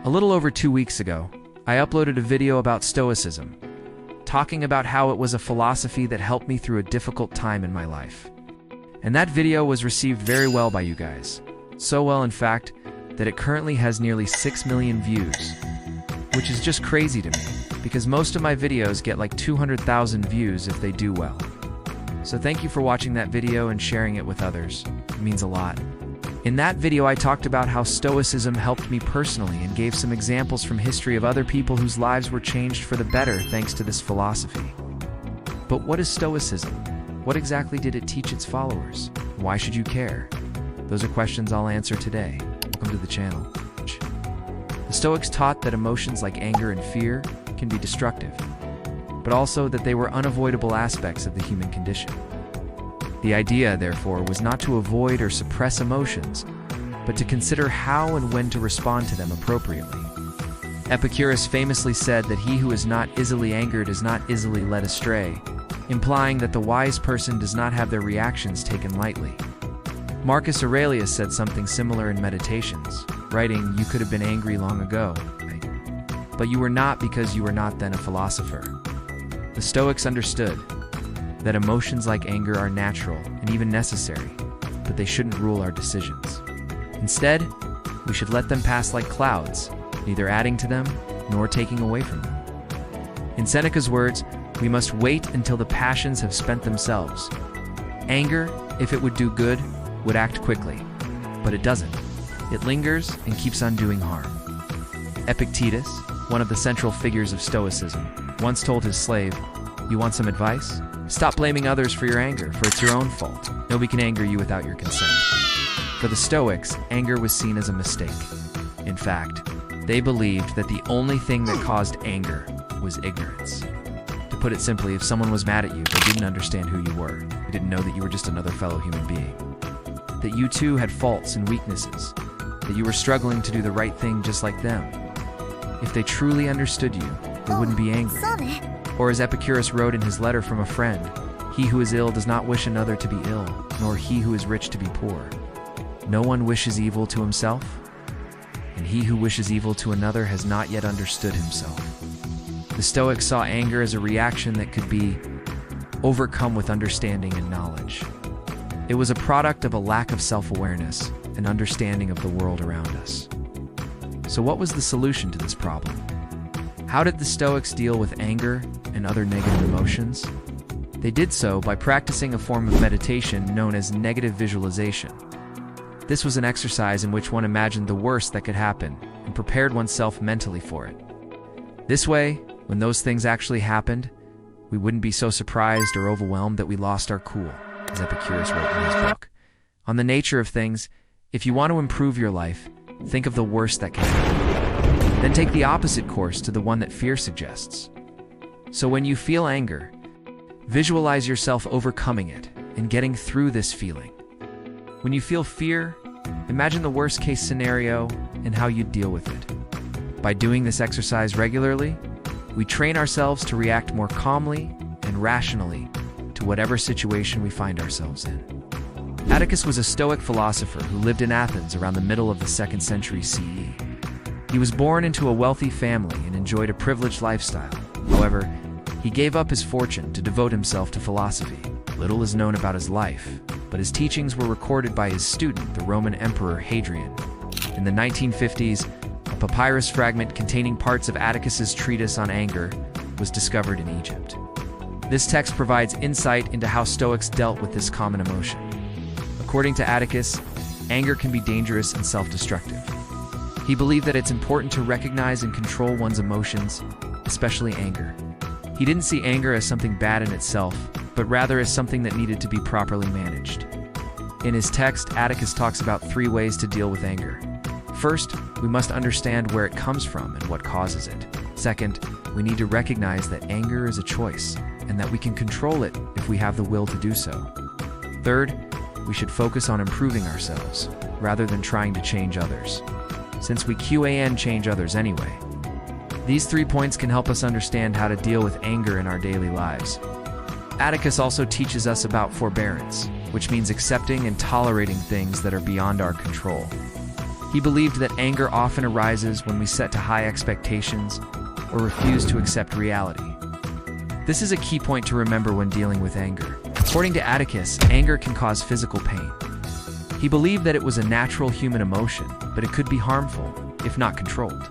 A little over 2 weeks ago, I uploaded a video about Stoicism, talking about how it was a philosophy that helped me through a difficult time in my life. And that video was received very well by you guys. So well, in fact, that it currently has nearly 6 million views, which is just crazy to me, because most of my videos get like 200,000 views if they do well. So thank you for watching that video and sharing it with others. It means a lot. In that video, I talked about how Stoicism helped me personally and gave some examples from history of other people whose lives were changed for the better thanks to this philosophy. But what is Stoicism? What exactly did it teach its followers? Why should you care? Those are questions I'll answer today. Welcome to the channel. The Stoics taught that emotions like anger and fear can be destructive, but also that they were unavoidable aspects of the human condition. The idea, therefore, was not to avoid or suppress emotions, but to consider how and when to respond to them appropriately. Epicurus famously said that he who is not easily angered is not easily led astray, implying that the wise person does not have their reactions taken lightly. Marcus Aurelius said something similar in Meditations, writing, "You could have been angry long ago, but you were not because you were not then a philosopher." The Stoics understood that emotions like anger are natural and even necessary, but they shouldn't rule our decisions. Instead, we should let them pass like clouds, neither adding to them nor taking away from them. In Seneca's words, we must wait until the passions have spent themselves. Anger, if it would do good, would act quickly, but it doesn't. It lingers and keeps on doing harm. Epictetus, one of the central figures of Stoicism, once told his slave, "You want some advice? Stop blaming others for your anger, for it's your own fault. Nobody can anger you without your consent." For the Stoics, anger was seen as a mistake. In fact, they believed that the only thing that caused anger was ignorance. To put it simply, if someone was mad at you, they didn't understand who you were. They didn't know that you were just another fellow human being. That you too had faults and weaknesses. That you were struggling to do the right thing just like them. If they truly understood you, they wouldn't be angry. Or as Epicurus wrote in his letter from a friend, "He who is ill does not wish another to be ill, nor he who is rich to be poor. No one wishes evil to himself, and he who wishes evil to another has not yet understood himself." The Stoics saw anger as a reaction that could be overcome with understanding and knowledge. It was a product of a lack of self-awareness and understanding of the world around us. So what was the solution to this problem? How did the Stoics deal with anger and other negative emotions? They did so by practicing a form of meditation known as negative visualization. This was an exercise in which one imagined the worst that could happen and prepared oneself mentally for it. This way, when those things actually happened, we wouldn't be so surprised or overwhelmed that we lost our cool, as Epicurus wrote in his book. On the nature of things, if you want to improve your life, think of the worst that can happen. Then take the opposite course to the one that fear suggests. So when you feel anger, visualize yourself overcoming it and getting through this feeling. When you feel fear, imagine the worst-case scenario and how you'd deal with it. By doing this exercise regularly, we train ourselves to react more calmly and rationally to whatever situation we find ourselves in. Atticus was a Stoic philosopher who lived in Athens around the middle of the 2nd century CE. He was born into a wealthy family and enjoyed a privileged lifestyle. However, he gave up his fortune to devote himself to philosophy. Little is known about his life, but his teachings were recorded by his student, the Roman Emperor Hadrian. In the 1950s, a papyrus fragment containing parts of Atticus's treatise on anger was discovered in Egypt. This text provides insight into how Stoics dealt with this common emotion. According to Atticus, anger can be dangerous and self-destructive. He believed that it's important to recognize and control one's emotions, especially anger. He didn't see anger as something bad in itself, but rather as something that needed to be properly managed. In his text, Atticus talks about 3 ways to deal with anger. First, we must understand where it comes from and what causes it. Second, we need to recognize that anger is a choice, and that we can control it if we have the will to do so. Third, we should focus on improving ourselves, rather than trying to change others, since we can change others anyway. These 3 points can help us understand how to deal with anger in our daily lives. Atticus also teaches us about forbearance, which means accepting and tolerating things that are beyond our control. He believed that anger often arises when we set to high expectations or refuse to accept reality. This is a key point to remember when dealing with anger. According to Atticus, anger can cause physical pain. He believed that it was a natural human emotion, but it could be harmful if not controlled.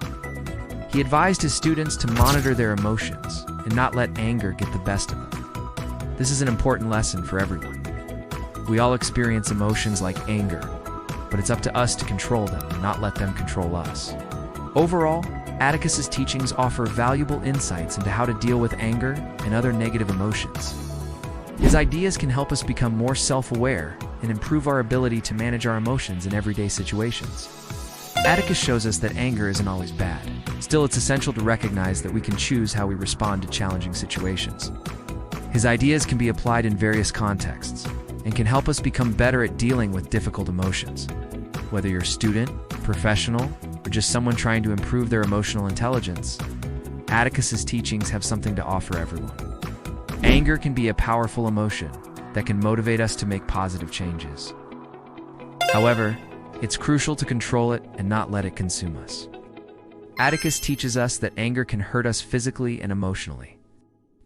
He advised his students to monitor their emotions and not let anger get the best of them. This is an important lesson for everyone. We all experience emotions like anger, but it's up to us to control them and not let them control us. Overall, Atticus's teachings offer valuable insights into how to deal with anger and other negative emotions. His ideas can help us become more self-aware and improve our ability to manage our emotions in everyday situations. Atticus shows us that anger isn't always bad. Still, it's essential to recognize that we can choose how we respond to challenging situations. His ideas can be applied in various contexts and can help us become better at dealing with difficult emotions. Whether you're a student, professional, or just someone trying to improve their emotional intelligence, Atticus's teachings have something to offer everyone. Anger can be a powerful emotion that can motivate us to make positive changes. However, it's crucial to control it and not let it consume us. Atticus teaches us that anger can hurt us physically and emotionally,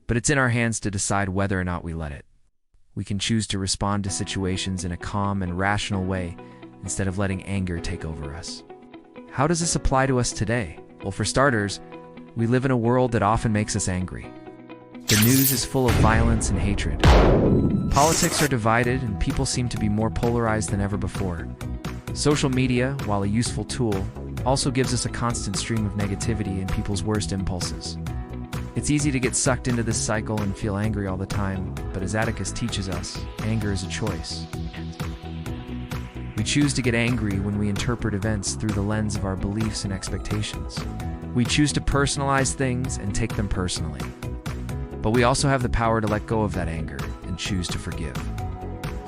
but it's in our hands to decide whether or not we let it. We can choose to respond to situations in a calm and rational way instead of letting anger take over us. How does this apply to us today? Well, for starters, we live in a world that often makes us angry. The news is full of violence and hatred. Politics are divided and people seem to be more polarized than ever before. Social media, while a useful tool, also gives us a constant stream of negativity and people's worst impulses. It's easy to get sucked into this cycle and feel angry all the time, but as Atticus teaches us, anger is a choice. We choose to get angry when we interpret events through the lens of our beliefs and expectations. We choose to personalize things and take them personally. But we also have the power to let go of that anger and choose to forgive.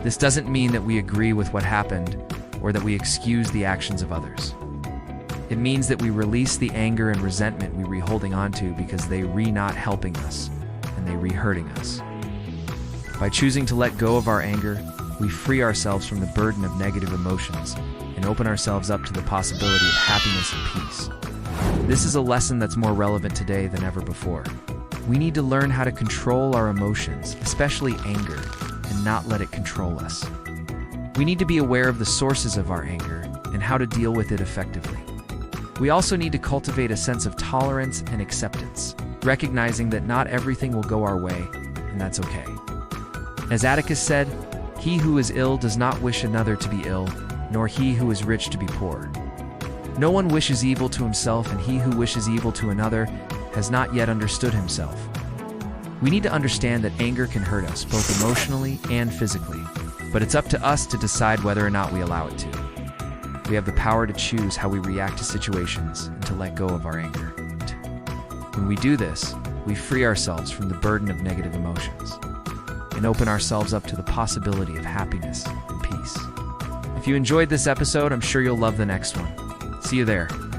This doesn't mean that we agree with what happened or that we excuse the actions of others. It means that we release the anger and resentment we re-holding onto because they not helping us and they hurting us. By choosing to let go of our anger, we free ourselves from the burden of negative emotions and open ourselves up to the possibility of happiness and peace. This is a lesson that's more relevant today than ever before. We need to learn how to control our emotions, especially anger, and not let it control us. We need to be aware of the sources of our anger and how to deal with it effectively. We also need to cultivate a sense of tolerance and acceptance, recognizing that not everything will go our way, and that's okay. As Atticus said, "He who is ill does not wish another to be ill, nor he who is rich to be poor. No one wishes evil to himself, and he who wishes evil to another has not yet understood himself." We need to understand that anger can hurt us, both emotionally and physically, but it's up to us to decide whether or not we allow it to. We have the power to choose how we react to situations and to let go of our anger. When we do this, we free ourselves from the burden of negative emotions and open ourselves up to the possibility of happiness and peace. If you enjoyed this episode, I'm sure you'll love the next one. See you there.